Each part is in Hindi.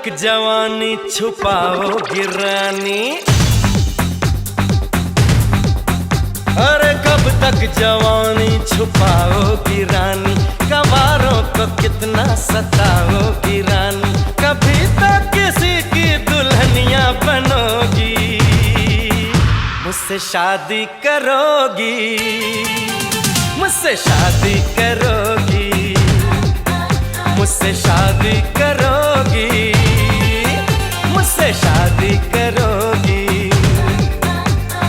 तक जवानी छुपाओगी रानी? अरे कब तक जवानी छुपाओगी रानी? कवारों को कितना सताओगी रानी? कभी तो किसी की दुल्हनिया बनोगी, मुझसे शादी करोगी, मुझसे शादी करोगी, मुझसे शादी करोगी, मुझसे शादी करोगी।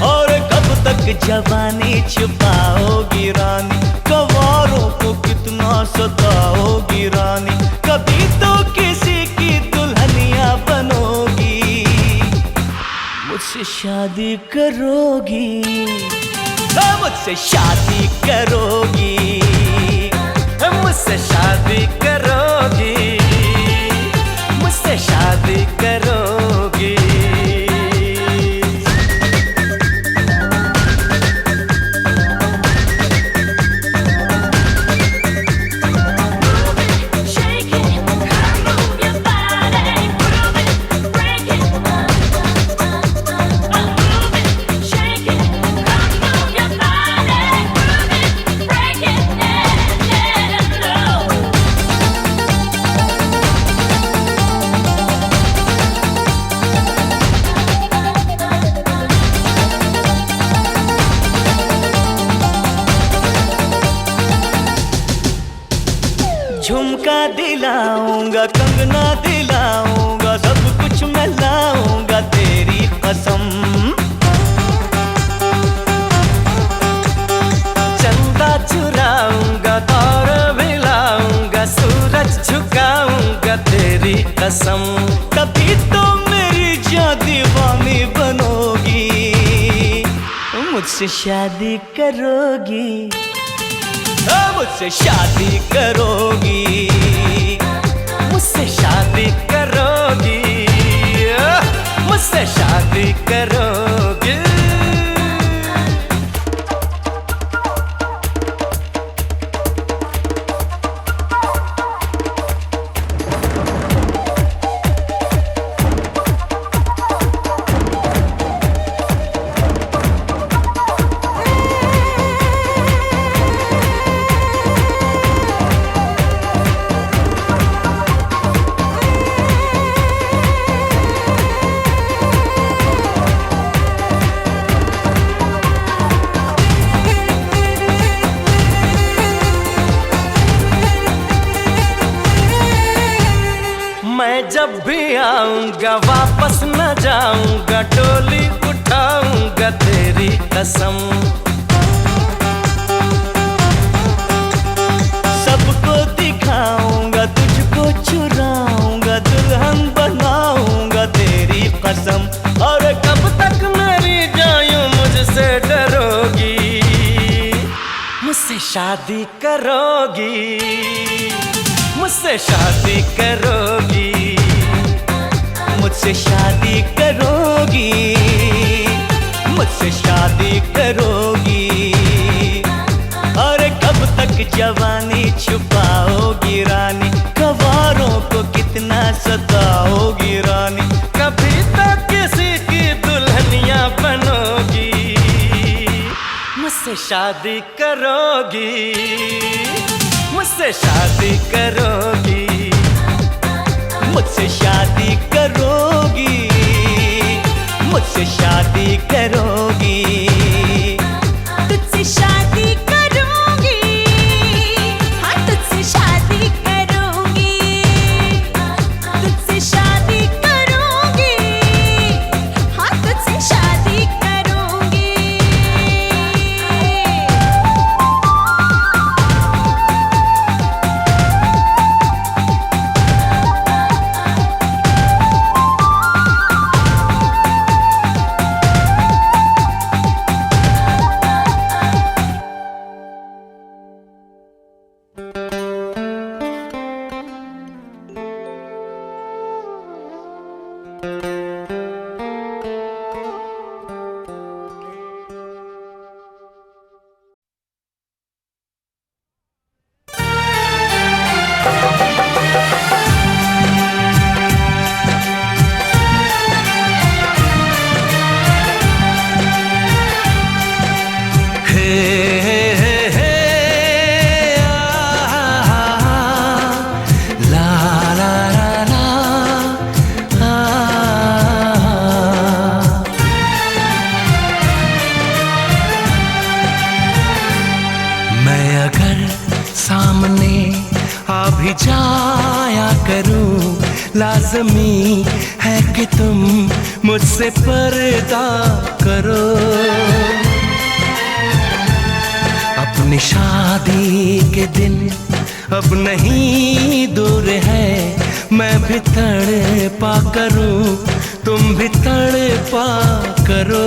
और कब तक जवानी छुपाओगी रानी? कवारों को कितना सताओगी रानी? कभी तो किसी की दुल्हनिया बनोगी, मुझसे शादी करोगी, मुझसे शादी करोगी, मुझसे शादी करोगी, मुझसे शादी करोगी। झुमका दिलाऊंगा, कंगना दिलाऊंगा, सब कुछ मैं लाऊंगा तेरी कसम। चंदा चुराऊंगा, तारे मिलाऊंगा, सूरज झुकाऊंगा तेरी कसम। तभी तो मेरी जान दीवानी बनोगी, मुझसे शादी करोगी, मुझसे शादी करोगी, मुझसे शादी करोगी, मुझसे शादी करोगी। मैं जब भी आऊंगा वापस न जाऊंगा, डोली उठाऊंगा तेरी कसम। सबको दिखाऊंगा, तुझको चुराऊंगा, दुल्हन बनाऊंगा तेरी कसम। और कब तक मेरी जायूं मुझसे डरोगी, मुझसे शादी करोगी, मुझसे शादी करोगी, मुझसे शादी करोगी, मुझसे शादी करोगी। और कब तक जवानी छुपाओगी रानी? कवारों को कितना सताओगी रानी? कभी तो किसी की दुल्हनिया बनोगी, मुझसे शादी करोगी, मुझसे शादी करोगी, मुझसे शादी करोगी, मुझसे शादी करोगी, तुझसे शादी करूंगी, हाँ तुझसे शादी करूंगी, तुझसे शादी करूंगी, हाँ तुझसे शादी करूंगी। लाज़मी है कि तुम मुझसे पर्दा करो। अपनी शादी के दिन अब नहीं दूर है, मैं भी तड़पा करूं, तुम भी तड़पा करो।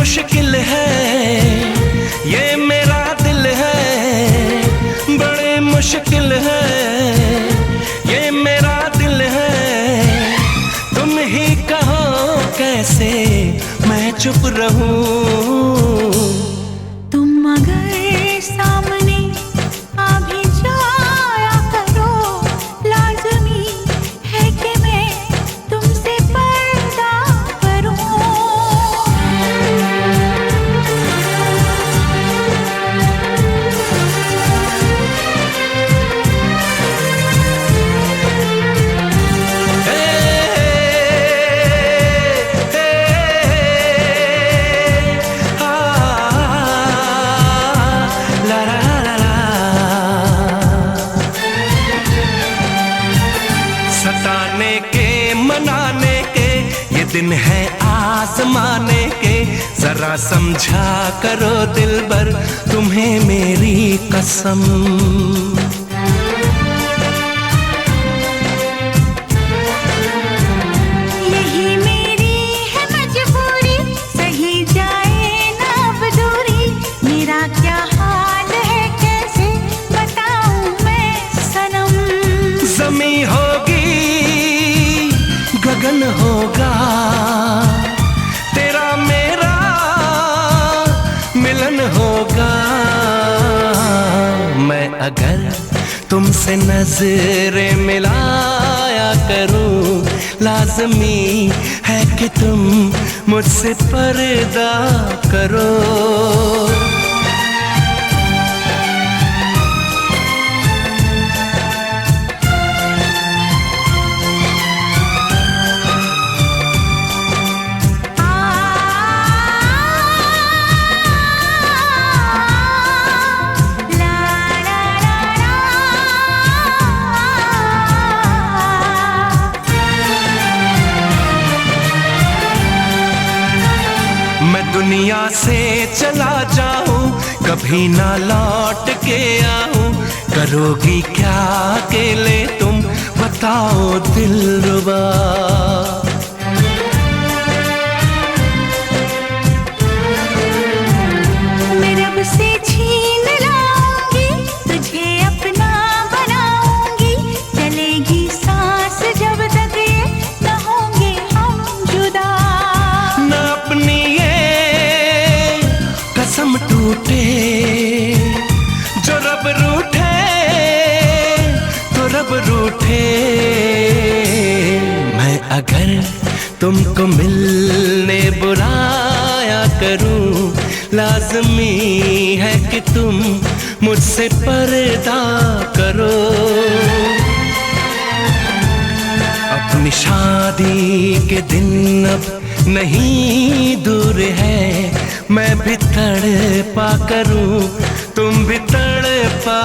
मुश्किल है ये मेरा दिल है, बड़े मुश्किल है ये मेरा दिल है। तुम ही कहो कैसे मैं चुप रहूं। तुम अगर सामने आ भी जाया करो, लाज़मी है कि मैं तुमसे पर्दा करूं। सताने के मनाने के ये दिन है आजमाने के, जरा समझा करो दिलबर तुम्हें मेरी कसम। यही मेरी है मजबूरी, सही जाए ना अब दूरी। मेरा क्या हाल है कैसे बताऊं मैं सनम। ज़मीं होगी गगन होगा, तेरा मेरा मिलन होगा। मैं अगर तुमसे नजरें मिलाया करूं, लाज़मी है कि तुम मुझसे पर्दा करो। मैं दुनिया से चला जाऊं, कभी ना लौट के आऊं, करोगी क्या अकेले तुम बताओ दिलरुबा। मैं रब से छीन लाऊंगी, तुझे अपना बनाऊंगी। चलेगी सांस जब तक ये न होंगे हम जुदा। न अपनी कसम टूटे, जो रब रूठे तो रब रूठे। मैं अगर तुमको मिलने बुलाया करूं, लाज़मी है कि तुम मुझसे पर्दा करो। अपनी शादी के दिन अब नहीं दूर है, मैं भी तड़पा करूं, तुम भी तड़पा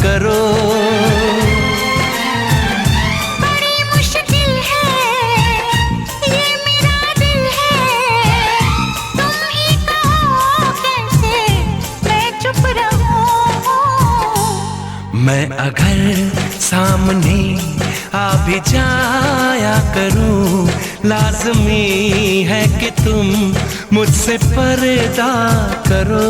करो। बड़ी मुश्किल है ये मेरा दिल है, तुम ही कहो कैसे मैं चुप रहूं। मैं अगर सामने आ भी जाया करूं, लाज़मी है कि तुम मुझसे पर्दा करो।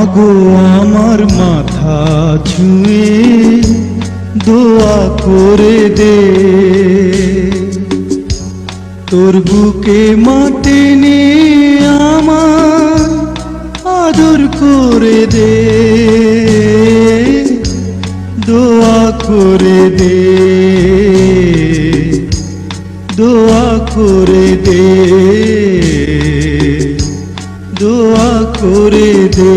মাগো আমার মাথা ছুঁয়ে দোয়া করে দে, তোর বুকে মাটি নিয়ে আমার আদর করে দে, দোয়া করে দে, দোয়া করে দে, দোয়া করে দে।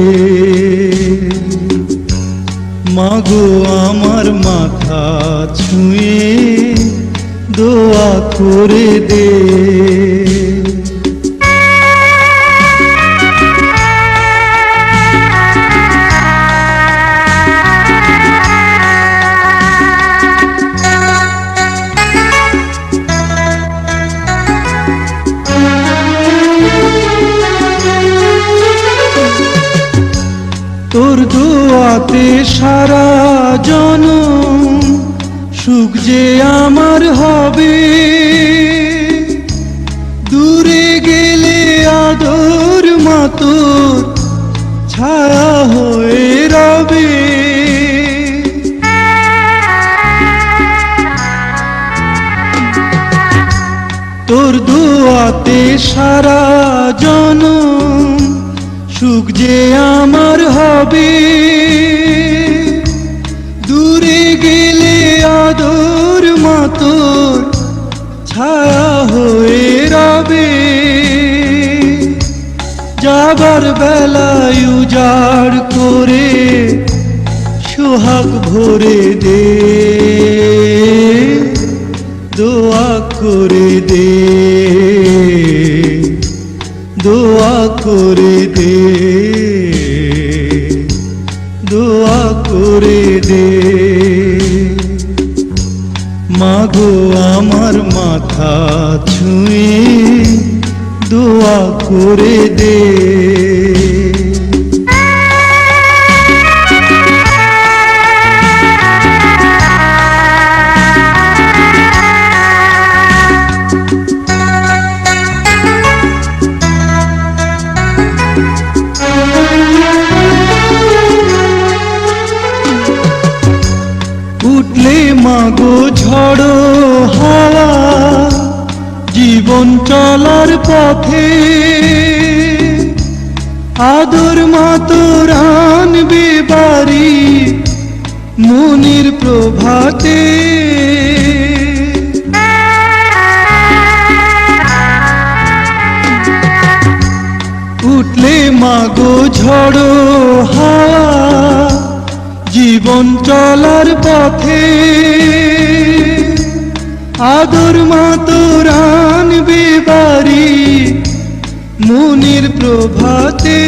মাগো আমার মাথা ছুঁয়ে দোয়া করে দে। তোর দোয়াতে সারা জনম সুখ যে আমার হবে, দূরে গেলে আদর মা তোর ছায়া হয়ে রবে। তোর দোয়াতে সারা জনম সুখ যে আমার হবে, দূরে গেলে আদর মা তোর ছায়া হয়ে রবে। যাবার বেলায় উজাড় করে সোহাগ ভরে দে, দোয়া করে দে, দোয়া করে দে, দোয়া করে দে। মাগো আমার মাথা ছুঁয়ে দোয়া করে দে। উঠলে মাগো ঝড়ো হাওয়া জীবন চলার পথে, আদর মা তোর আনবে বাড়ি মনির প্রভাতে। উঠলে মাগো ঝড়ো হাওয়া জীবন চলার পথে, আদর মা তোর আনবে বাড়ি মনির প্রভাতে।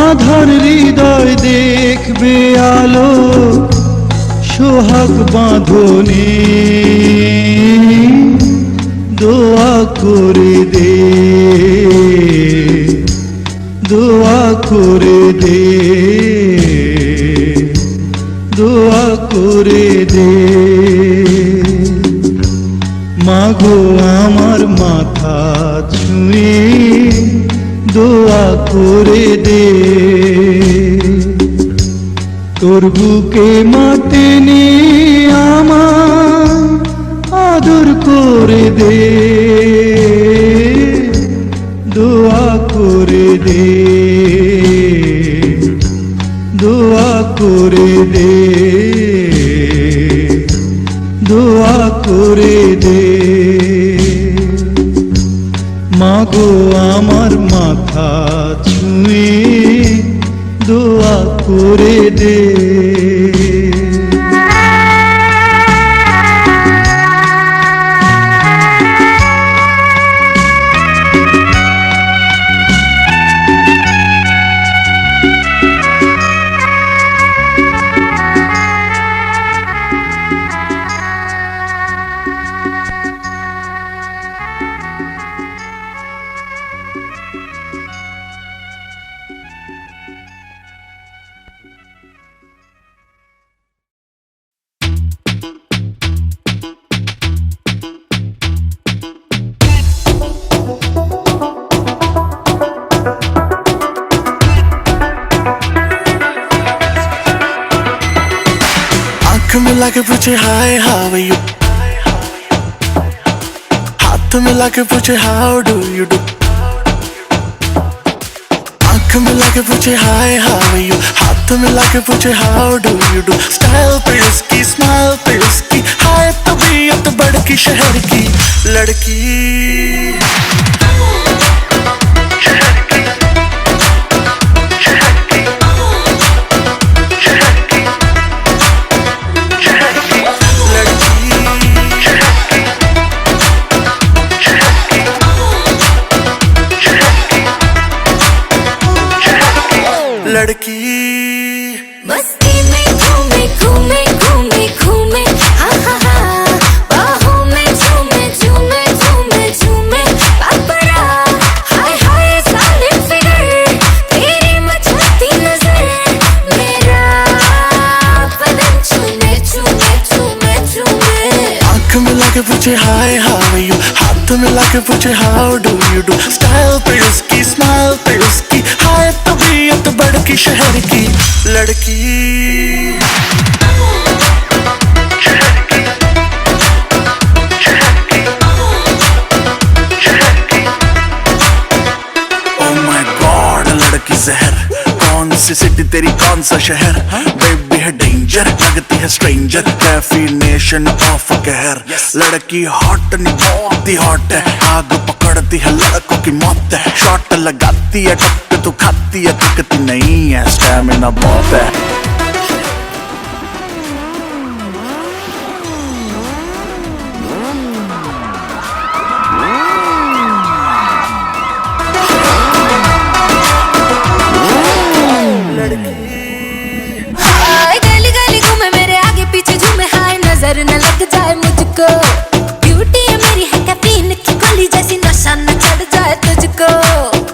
আধার হৃদয় দেখবে আলো সোহাগ বাঁধনে, দোয়া করে দে, দোয়া করে দে, দোয়া করে দে। মাগো আমার মাথা ছুঁয়ে দোয়া করে দে, তোর বুকে মাটি নিয়ে আমার আদর করে দে, দোয়া করে দে, দোয়া করে দে, দোয়া করে দে। মাগো আমার মাথা ছুঁয়ে দোয়া করে দে। मिला के पूछे हाय हाउ आर यू, हाथ मिला के पूछे हाउ डू यू डू, आंख मिला के पूछे हाय हाउ आर यू, हाथ मिला के पूछे how do you do. Style पे उसकी, स्माइल पे उसकी, हाय तबीयत बड़की शहर की लड़की। लड़की मस्ती में घूमे घूमे घूमे घूमे, हा हा हा, बाहों में झूमे झूमे झूमे झूमे, पापरा हाय हाय सालिम फिगर, तेरी मचलती नजर, मेरा बदन चूमे चूमे चूमे चूमे। आंख मिला के पूछे हाय हाउ आर यू, हाथ मिला के पूछे how do you do. Style पे उसकी, स्माइल पे उसकी, हाय तबीयत बड़की शहर की लड़की। Oh my God, लड़की जहर, कौन सी सिटी तेरी कौन सा शहर, बेबी है डेंजर, लगती है स्ट्रेंजर, डेफिनेशन ऑफ कहर। लड़की हॉट नहीं बहुत ही हॉट है, आग पकड़ती है लड़कों की मौत है, शॉट लगाती है टक तो खाती है, दिखती नहीं है, स्टैमिना बहुत है। हाय गली गली घूमे मेरे आगे पीछे झूमे, हाय नजर न लग जाए मुझको, ब्यूटी है मेरी है कैफीन की गोली जैसी, नशा न चढ़ जाए तुझको।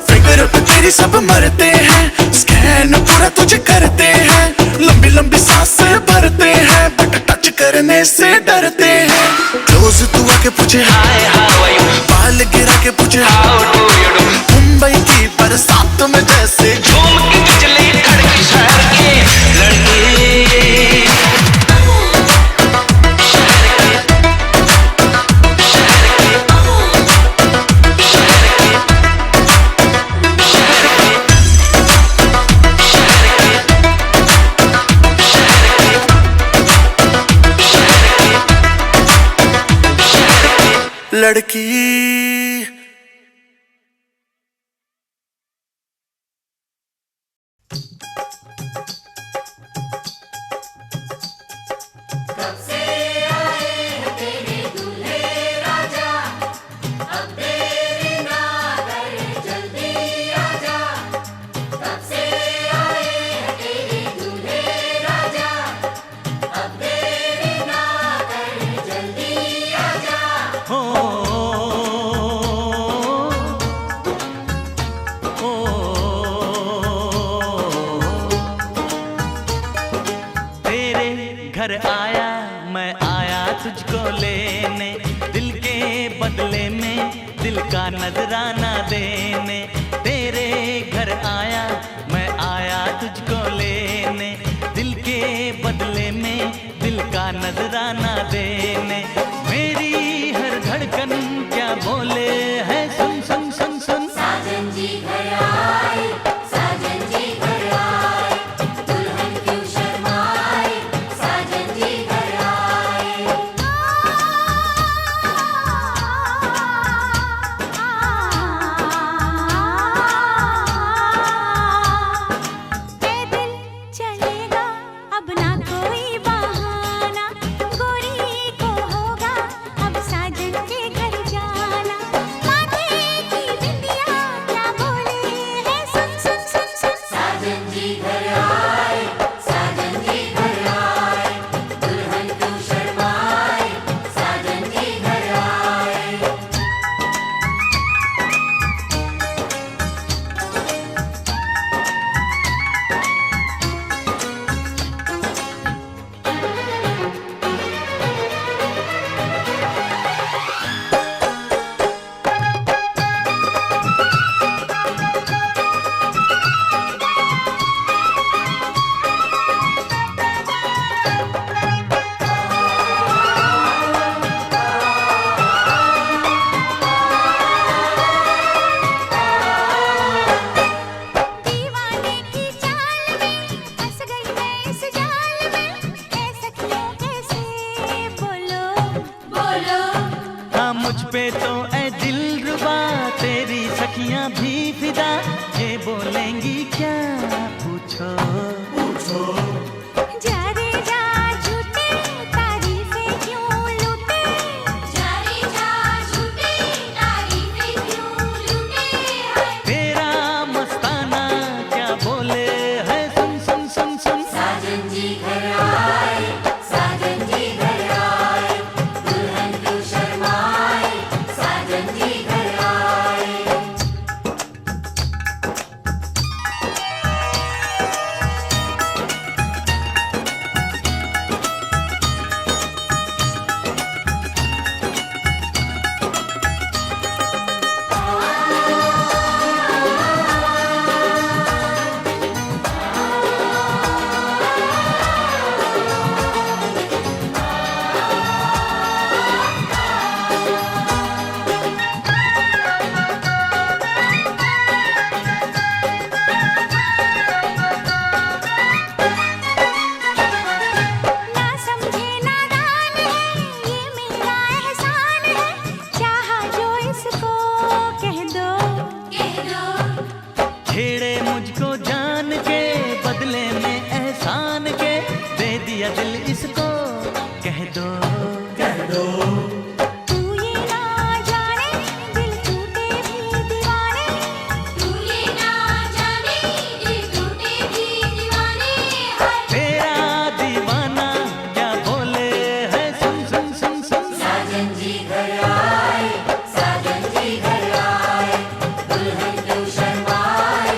फिगर पे तेरी सब मरते हैं, स्कैन पूरा तुझे करते हैं, लंबी लंबी सांसें भरते हैं, बट टच करने से डरते हैं। क्लोज तू आके पूछे हाय हाउ आर यू, बाल गिरा के पूछे how do you do. Mumbai की बरसात में जैसे झूम के बिजली कड़की शहर की लड़की। लड़की घर आया मैं आया तुझको लेने, दिल के बदले में दिल का नजराना देने। तेरे घर आया मैं आया तुझको लेने, दिल के बदले में दिल का नजराना देने। मेरी हर धड़कन क्या बोले है, सुन सुन सुन सुन। साजन जी घर आए, साजन जी घर आए, दुल्हन क्यों शर्माए, साजन जी घर आए। पैदल चलेगा अब ना कोई बहाना, गोरी बोलो। हाँ मुझ पे तो ऐ दिलरुबा तेरी सखियां भी फिदा, ये बोलेंगी क्या पूछो पूछो। जा रे जा झूठे तारीफें क्यों लूटे, जा रे जा झूठे तारीफें क्यों लूटे है। तेरा मस्ताना क्या बोले है, सुन सुन सुन सुन। साजन जी घर आए, साजन जी घर आए, दुल्हन क्यों शर्माए, साजन जी घर आए। ना समझे नादान है, ये मेरा एहसान है, चाहा जो इसको कह दो कह दो। छेड़े मुझको जान के बदले में एहसान के, दे दिया दिल इसको कह दो कह दो। तू ये ना जाने दिल टूटे भी दीवाने, तू ये ना जाने दिल टूटे भी दीवाने है। तेरा दीवाना क्या बोले है, सुन सुन सुन सुन। साजन जी घर आए, साजन जी घर आए, दुल्हन क्यों शर्माए,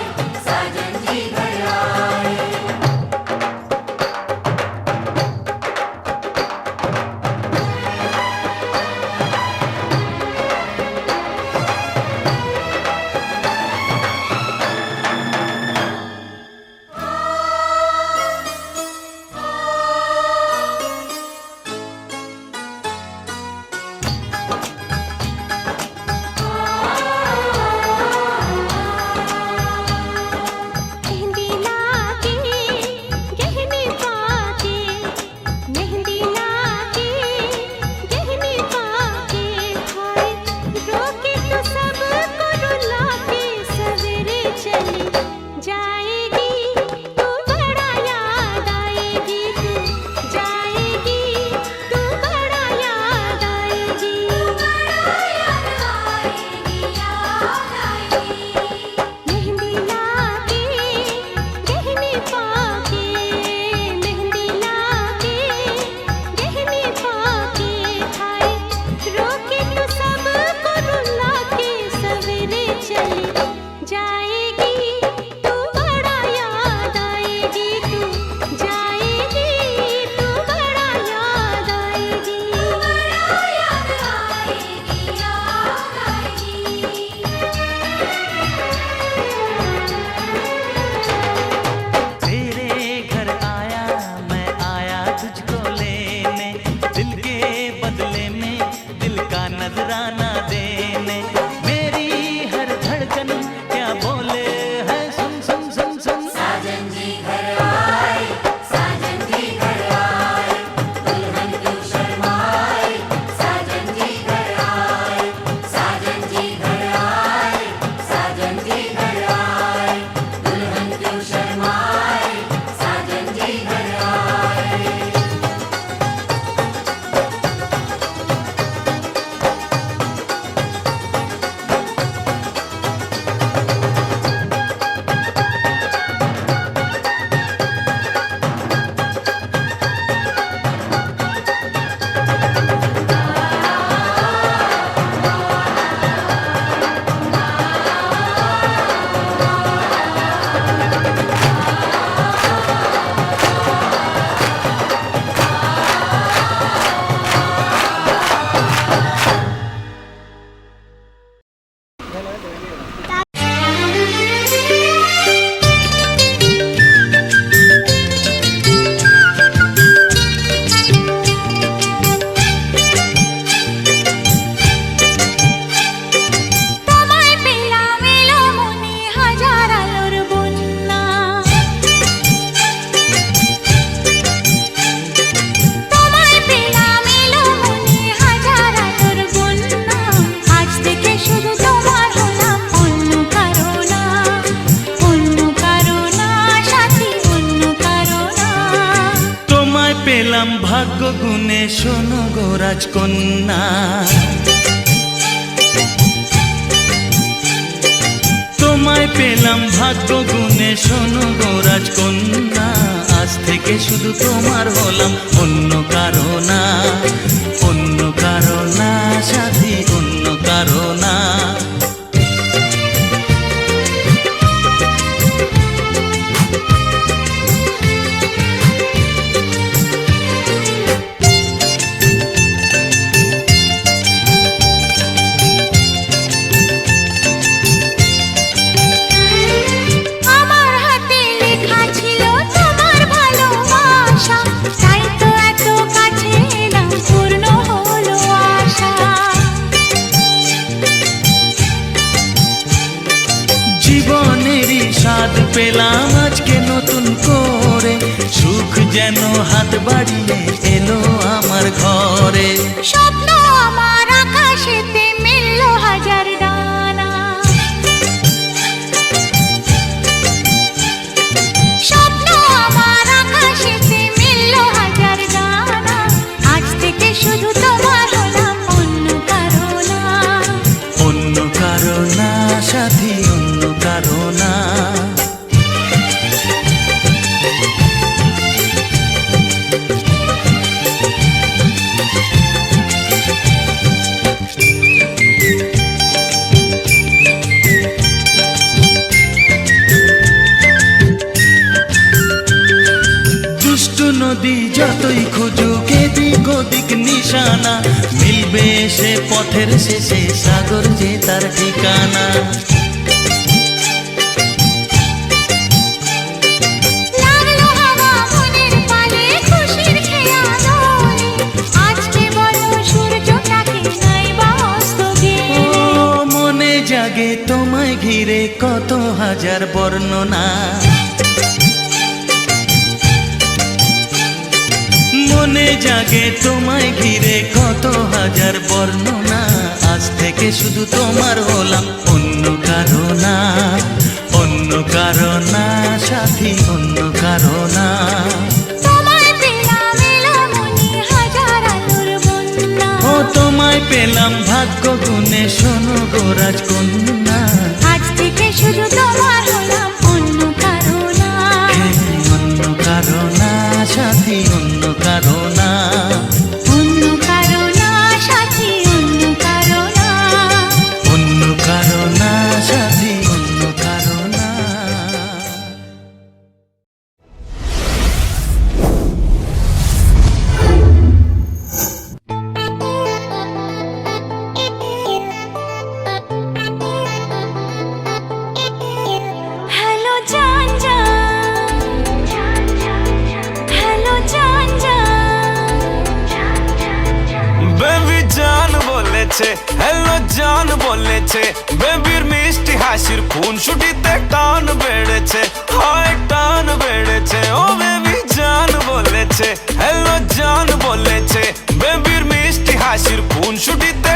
साजन जी घर आए। मेहंदी लाके गहने पाके, मेहंदी लाके गहने पाके, हाय रोके तो सबको रुला के सवेरे चली जाएगी, तू बड़ा याद आएगी, तू जाएगी, तू बड़ा याद आएगी, बड़ा याद आएगी, याद आएगी। मेहंदी लाके गहने पाके, मेहंदी लाके गहने पाके, हाय रोके तो सबको रुला के सवेरे चली जाएगी, तू बड़ा याद आएगी, तू जाएगी, तू बड़ा याद आएगी, बड़ा याद आएगी, याद आएगी। तेरे घर आया मैं आया तुझको लेने, दिल के बदले में दिल का नजराना देने। मेरी हर धड़कन क्या बोले है, सुन सुन सुन सुन। साजन जी घर आए, साजन जी घर आए, दुल्हन क्यों शर्माए, साजन जी घर आए, साजन जी घर आए, साजन जी घर आए, दुल्हन क्यों शर्माए, साजन जी घर आए। গুণে শোনো গো রাজকন্যা, তোমায় পেলাম ভাগ্য গুণে শোনো গো রাজকন্যা। আজ থেকে শুধু তোমার হলাম, অন্য কারো না, অন্য কারো না সাথী, অন্য কারো না। আমার হাতে লেখা ছিল তোমার ভালোবাসা, তাই তো এত কাছে এলাম, পূর্ণ হলো আশা। জীবনেরই স্বাদ পেলাম আজকে নতুন করে, সুখ যেন হাত বাড়িয়ে এলো আমার ঘরে। স্বপ্ন আমার আকাশেতে মিলল হাজার ডানা, স্বপ্ন আমার আকাশেতে মিলল হাজার ডানা। আজ থেকে শুধু তোমার হলাম, অন্য কারো না, অন্য কারো না সাথী, অন্য কারো না। দুষ্টু নদী যতই খুঁজুক এদিক ওদিক নিশানা, মিলবে সে পথের শেষে সাগর যে তার ঠিকানা। লাগলো হাওয়া মনের পালে খুশির খেয়ালে, আজকে বলো সূর্যটাকে নাই বা অস্ত ও গেলে। মনে জাগে তোমায় ঘিরে কত হাজার বর্ণনা, মনে জাগে তোমায় ঘিরে কত হাজার বর্ণনা। আজ থেকে শুধু তোমার হলাম, অন্য কারো না, অন্য কারো না সাথী, অন্য কারো না। তোমায় পেলাম এলোমনি হাজার আলোর বন্যা, ও তোমায় পেলাম ভাগ্য গুণে শোনো গো রাজকন্যা। আজ থেকে শুধু তোমার হলাম, অন্য কারো না, অন্য কারো না সাথী, অন্য কারো না। অন্য কারো না সাথী, অন্য কারো না। অন্য কারো না সাথী, অন্য কারো না। হ্যালো জান জান, হ্যালো জান জান। বেবি জান বলেছে, হ্যালো জান বলেছে, বেবির মিষ্টি হাসির খুন ছুটিতে টান বেড়েছে, হয় টান বেড়েছে। ও বেবি জান বলেছে, হ্যালো জান বলেছে, বেবির মিষ্টি হাসির খুন ছুটিতে